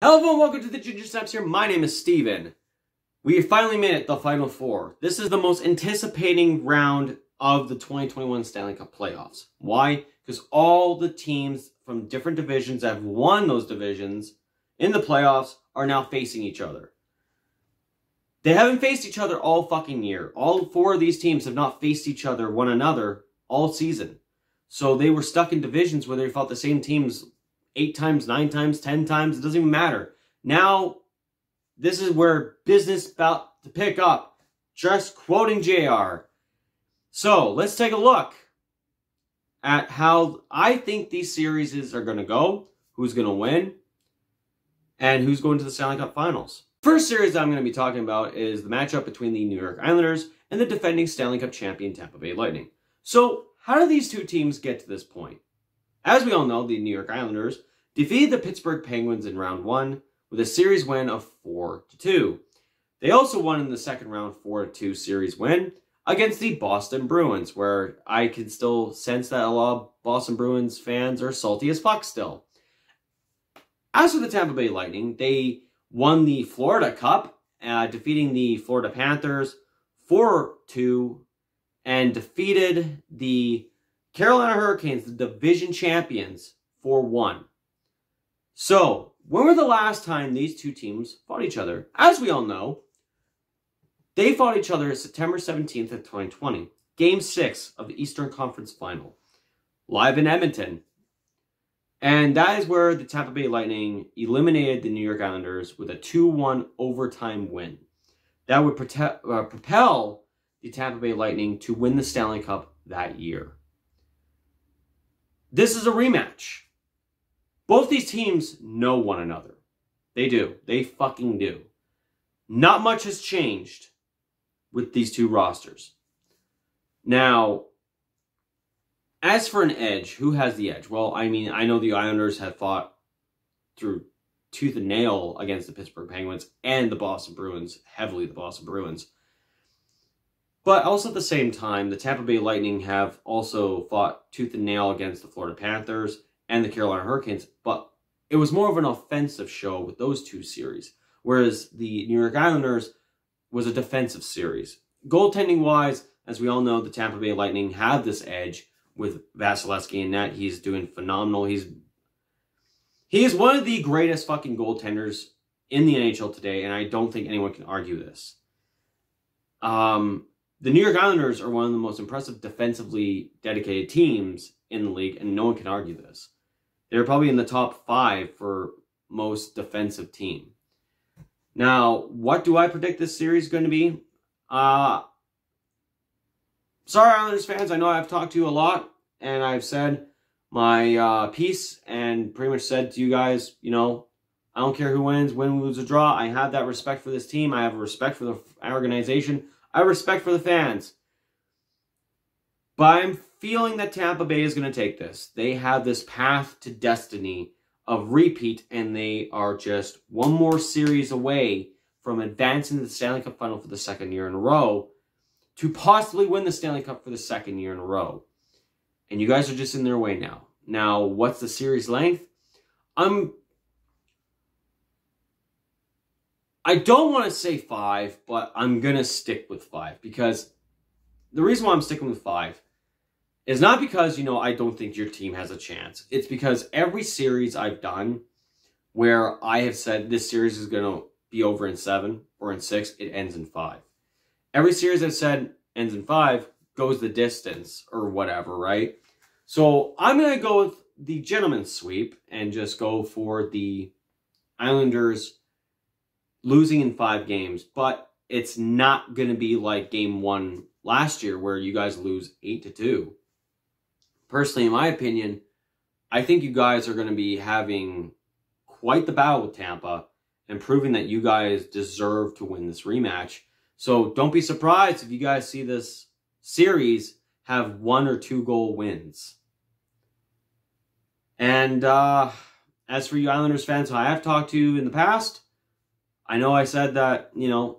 Hello everyone, welcome to the Ginger Snaps here. My name is Steven. We finally made it, the Final Four. This is the most anticipating round of the 2021 Stanley Cup playoffs. Why? Because all the teams from different divisions that have won those divisions in the playoffs are now facing each other. They haven't faced each other all fucking year. All four of these teams have not faced each other, one another, all season. So they were stuck in divisions where they fought the same teams 8 times, 9 times, 10 times. It doesn't even matter. Now, this is where business about to pick up. Just quoting JR. So, let's take a look at how I think these series are going to go, who's going to win, and who's going to the Stanley Cup Finals. First series I'm going to be talking about is the matchup between the New York Islanders and the defending Stanley Cup champion Tampa Bay Lightning. So, how do these two teams get to this point? As we all know, the New York Islanders defeated the Pittsburgh Penguins in round 1 with a series win of 4-2. They also won in the second round 4-2 series win against the Boston Bruins, where I can still sense that a lot of Boston Bruins fans are salty as fuck still. As for the Tampa Bay Lightning, they won the Florida Cup, defeating the Florida Panthers 4-2, and defeated the Carolina Hurricanes, the division champions, 4-1. So, when were the last time these two teams fought each other? As we all know, they fought each other September 17th of 2020, Game 6 of the Eastern Conference Final, live in Edmonton. And that is where the Tampa Bay Lightning eliminated the New York Islanders with a 2-1 overtime win. That would propel the Tampa Bay Lightning to win the Stanley Cup that year. This is a rematch. Both these teams know one another. They do. They fucking do. Not much has changed with these two rosters. Now, as for an edge, who has the edge? Well, I mean, I know the Islanders have fought through tooth and nail against the Pittsburgh Penguins and the Boston Bruins, heavily the Boston Bruins. But also at the same time, the Tampa Bay Lightning have also fought tooth and nail against the Florida Panthers and the Carolina Hurricanes. But it was more of an offensive show with those two series, whereas the New York Islanders was a defensive series. Goaltending-wise, as we all know, the Tampa Bay Lightning have this edge with Vasilevsky in net. He's doing phenomenal. He is one of the greatest fucking goaltenders in the NHL today, and I don't think anyone can argue this. The New York Islanders are one of the most impressive defensively dedicated teams in the league, and no one can argue this. They're probably in the top 5 for most defensive team. Now, what do I predict this series is going to be? Sorry, Islanders fans, I know I've talked to you a lot, and I've said my piece, and pretty much said to you guys, you know, I don't care who wins, win, lose, or draw. I have that respect for this team. I have a respect for the organization. I have respect for the fans. But I'm feeling that Tampa Bay is going to take this. They have this path to destiny of repeat, and they are just one more series away from advancing to the Stanley Cup Final for the second year in a row to possibly win the Stanley Cup for the second year in a row. And you guys are just in their way now. Now, what's the series length? I don't want to say 5, but I'm going to stick with 5. Because the reason why I'm sticking with 5 is not because, you know, I don't think your team has a chance. It's because every series I've done where I have said this series is going to be over in 7 or in 6, it ends in 5. Every series I've said ends in 5 goes the distance or whatever, right? So I'm going to go with the gentleman's sweep and just go for the Islanders losing in 5 games. But it's not going to be like Game 1 last year where you guys lose 8-2. Personally, in my opinion, I think you guys are going to be having quite the battle with Tampa and proving that you guys deserve to win this rematch. So don't be surprised if you guys see this series have 1 or 2 goal wins. And as for you Islanders fans who I have talked to in the past, I know I said that, you know,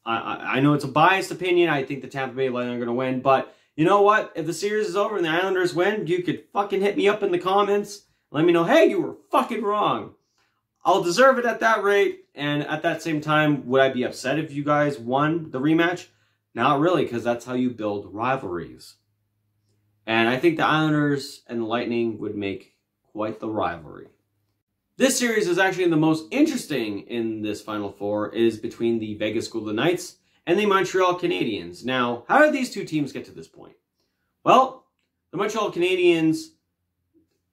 I know it's a biased opinion. I think the Tampa Bay Lightning are going to win. But you know what? If the series is over and the Islanders win, you could fucking hit me up in the comments. Let me know, hey, you were fucking wrong. I'll deserve it at that rate. And at that same time, would I be upset if you guys won the rematch? Not really, because that's how you build rivalries. And I think the Islanders and the Lightning would make quite the rivalry. This series is actually the most interesting in this Final Four. It is between the Vegas Golden Knights and the Montreal Canadiens. Now, how did these two teams get to this point? Well, the Montreal Canadiens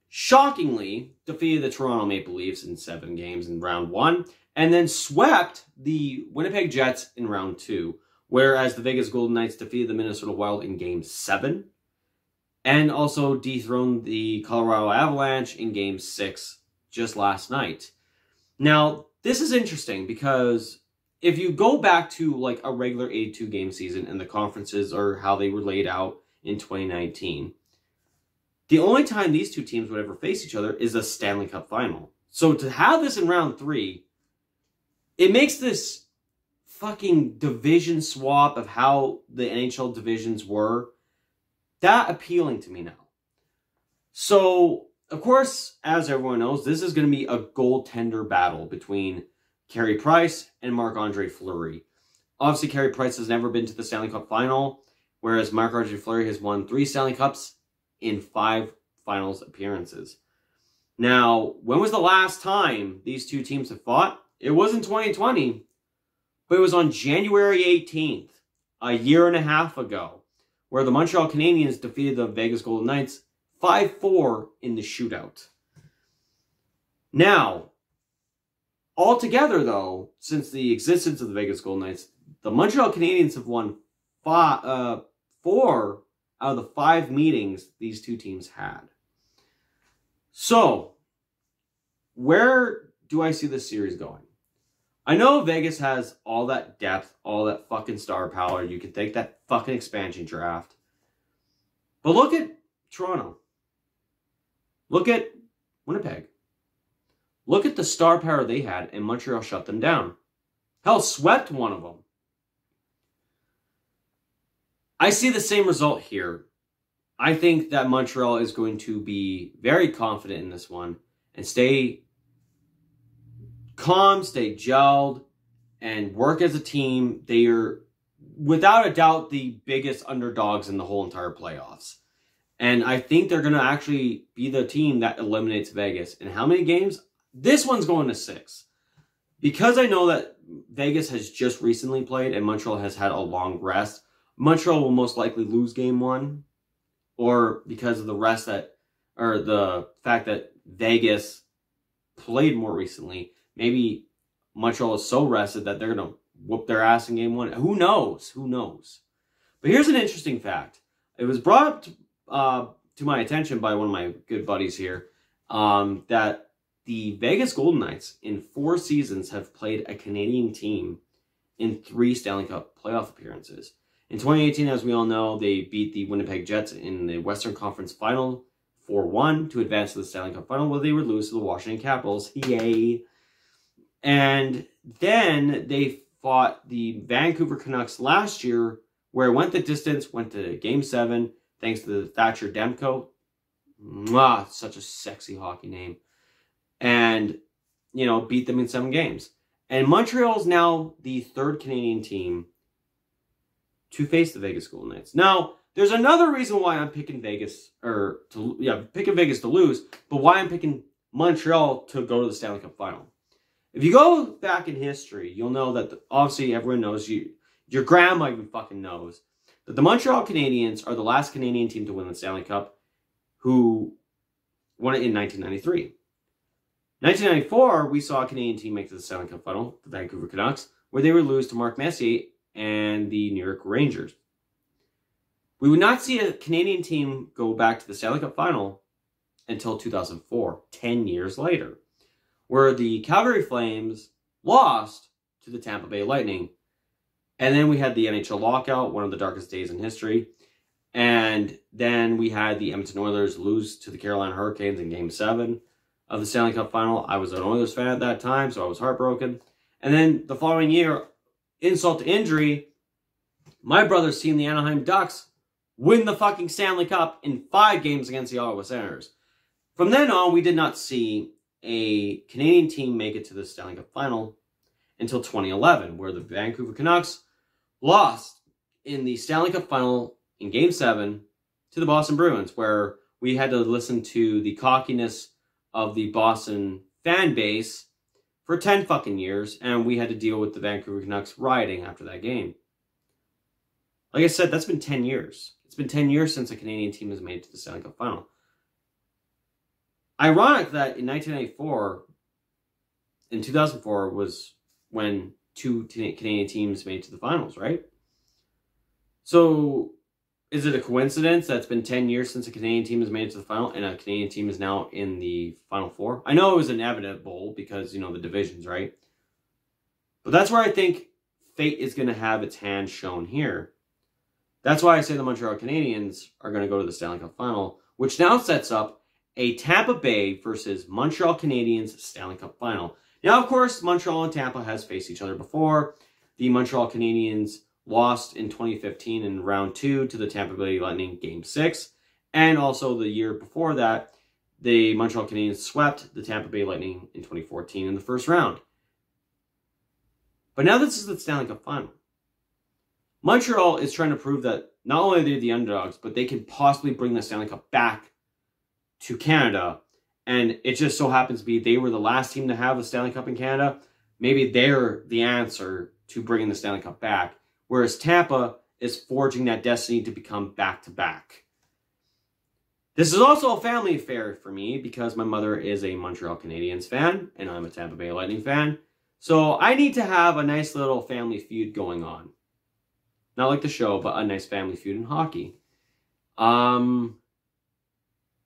shockingly defeated the Toronto Maple Leafs in 7 games in round 1, and then swept the Winnipeg Jets in round 2, whereas the Vegas Golden Knights defeated the Minnesota Wild in game 7, and also dethroned the Colorado Avalanche in game 6 just last night. Now, this is interesting because if you go back to like a regular 82 game season and the conferences or how they were laid out in 2019, the only time these two teams would ever face each other is a Stanley Cup final. So to have this in round 3, it makes this fucking division swap of how the NHL divisions were that appealing to me now. So, of course, as everyone knows, this is going to be a goaltender battle between Carey Price and Marc-Andre Fleury. Obviously, Carey Price has never been to the Stanley Cup final, whereas Marc-Andre Fleury has won 3 Stanley Cups in 5 finals appearances. Now, when was the last time these two teams have fought? It was in 2020, but it was on January 18th, a year and a half ago, where the Montreal Canadiens defeated the Vegas Golden Knights 5-4 in the shootout. Now, altogether though, since the existence of the Vegas Golden Knights, the Montreal Canadiens have won 4 out of the 5 meetings these two teams had. So, where do I see this series going? I know Vegas has all that depth, all that fucking star power. You can take that fucking expansion draft. But look at Toronto. Look at Winnipeg. Look at the star power they had, and Montreal shut them down. Hell, swept one of them. I see the same result here. I think that Montreal is going to be very confident in this one and stay calm, stay gelled, and work as a team. They are, without a doubt, the biggest underdogs in the whole entire playoffs. And I think they're going to actually be the team that eliminates Vegas. And how many games? This one's going to 6. Because I know that Vegas has just recently played and Montreal has had a long rest, Montreal will most likely lose game 1. Or because of the rest that, or the fact that Vegas played more recently, maybe Montreal is so rested that they're going to whoop their ass in game 1. Who knows? Who knows? But here's an interesting fact. It was brought up to my attention by one of my good buddies here, that the Vegas Golden Knights in 4 seasons have played a Canadian team in 3 Stanley Cup playoff appearances. In 2018, as we all know, they beat the Winnipeg Jets in the Western Conference Final 4-1 to advance to the Stanley Cup Final, where they would lose to the Washington Capitals. Yay! And then they fought the Vancouver Canucks last year, where it went the distance, went to Game 7, thanks to the Thatcher Demko. Mwah, such a sexy hockey name. And, you know, beat them in 7 games. And Montreal is now the 3rd Canadian team to face the Vegas Golden Knights. Now, there's another reason why I'm picking Vegas, picking Vegas to lose, but why I'm picking Montreal to go to the Stanley Cup Final. If you go back in history, you'll know that, obviously, everyone knows, your grandma even fucking knows, that the Montreal Canadiens are the last Canadian team to win the Stanley Cup, who won it in 1993. 1994, we saw a Canadian team make it to the Stanley Cup Final, the Vancouver Canucks, where they would lose to Mark Messier and the New York Rangers. We would not see a Canadian team go back to the Stanley Cup Final until 2004, 10 years later, where the Calgary Flames lost to the Tampa Bay Lightning. And then we had the NHL lockout, one of the darkest days in history. And then we had the Edmonton Oilers lose to the Carolina Hurricanes in Game 7 of the Stanley Cup Final. I was an Oilers fan at that time, so I was heartbroken. And then the following year, insult to injury, my brother's team, the Anaheim Ducks, win the fucking Stanley Cup in 5 games against the Ottawa Senators. From then on, we did not see a Canadian team make it to the Stanley Cup Final until 2011, where the Vancouver Canucks lost in the Stanley Cup Final in Game 7 to the Boston Bruins, where we had to listen to the cockiness of the Boston fan base for 10 fucking years, and we had to deal with the Vancouver Canucks rioting after that game. Like I said, that's been 10 years. It's been 10 years since a Canadian team has made it to the Stanley Cup Final. Ironic that in 1994, in 2004 was when two Canadian teams made it to the finals, right? So, is it a coincidence that it's been 10 years since a Canadian team has made it to the final and a Canadian team is now in the Final Four? I know it was inevitable because, you know, the divisions, right? But that's where I think fate is going to have its hand shown here. That's why I say the Montreal Canadiens are going to go to the Stanley Cup Final, which now sets up a Tampa Bay versus Montreal Canadiens Stanley Cup Final. Now, of course, Montreal and Tampa has faced each other before. The Montreal Canadiens lost in 2015 in round 2 to the Tampa Bay Lightning Game 6. And also the year before that, the Montreal Canadiens swept the Tampa Bay Lightning in 2014 in the first round. But now this is the Stanley Cup Final. Montreal is trying to prove that not only are they the underdogs, but they can possibly bring the Stanley Cup back to Canada. And it just so happens to be they were the last team to have the Stanley Cup in Canada. Maybe they're the answer to bringing the Stanley Cup back. Whereas Tampa is forging that destiny to become back-to-back. This is also a family affair for me because my mother is a Montreal Canadiens fan and I'm a Tampa Bay Lightning fan. So I need to have a nice little family feud going on. Not like the show, but a nice family feud in hockey.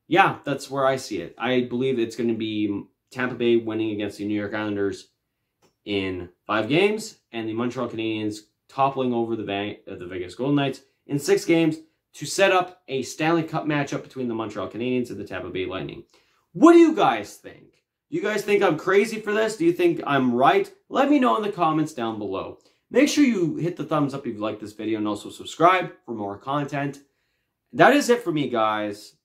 Yeah, that's where I see it. I believe it's going to be Tampa Bay winning against the New York Islanders in 5 games and the Montreal Canadiens toppling over the Vegas Golden Knights in 6 games to set up a Stanley Cup matchup between the Montreal Canadiens and the Tampa Bay Lightning. What do you guys think? Do you guys think I'm crazy for this? Do you think I'm right? Let me know in the comments down below. Make sure you hit the thumbs up if you like this video and also subscribe for more content. That is it for me, guys.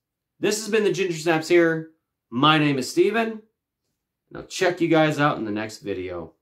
This has been the Ginger Snaps here. My name is Steven, and I'll check you guys out in the next video.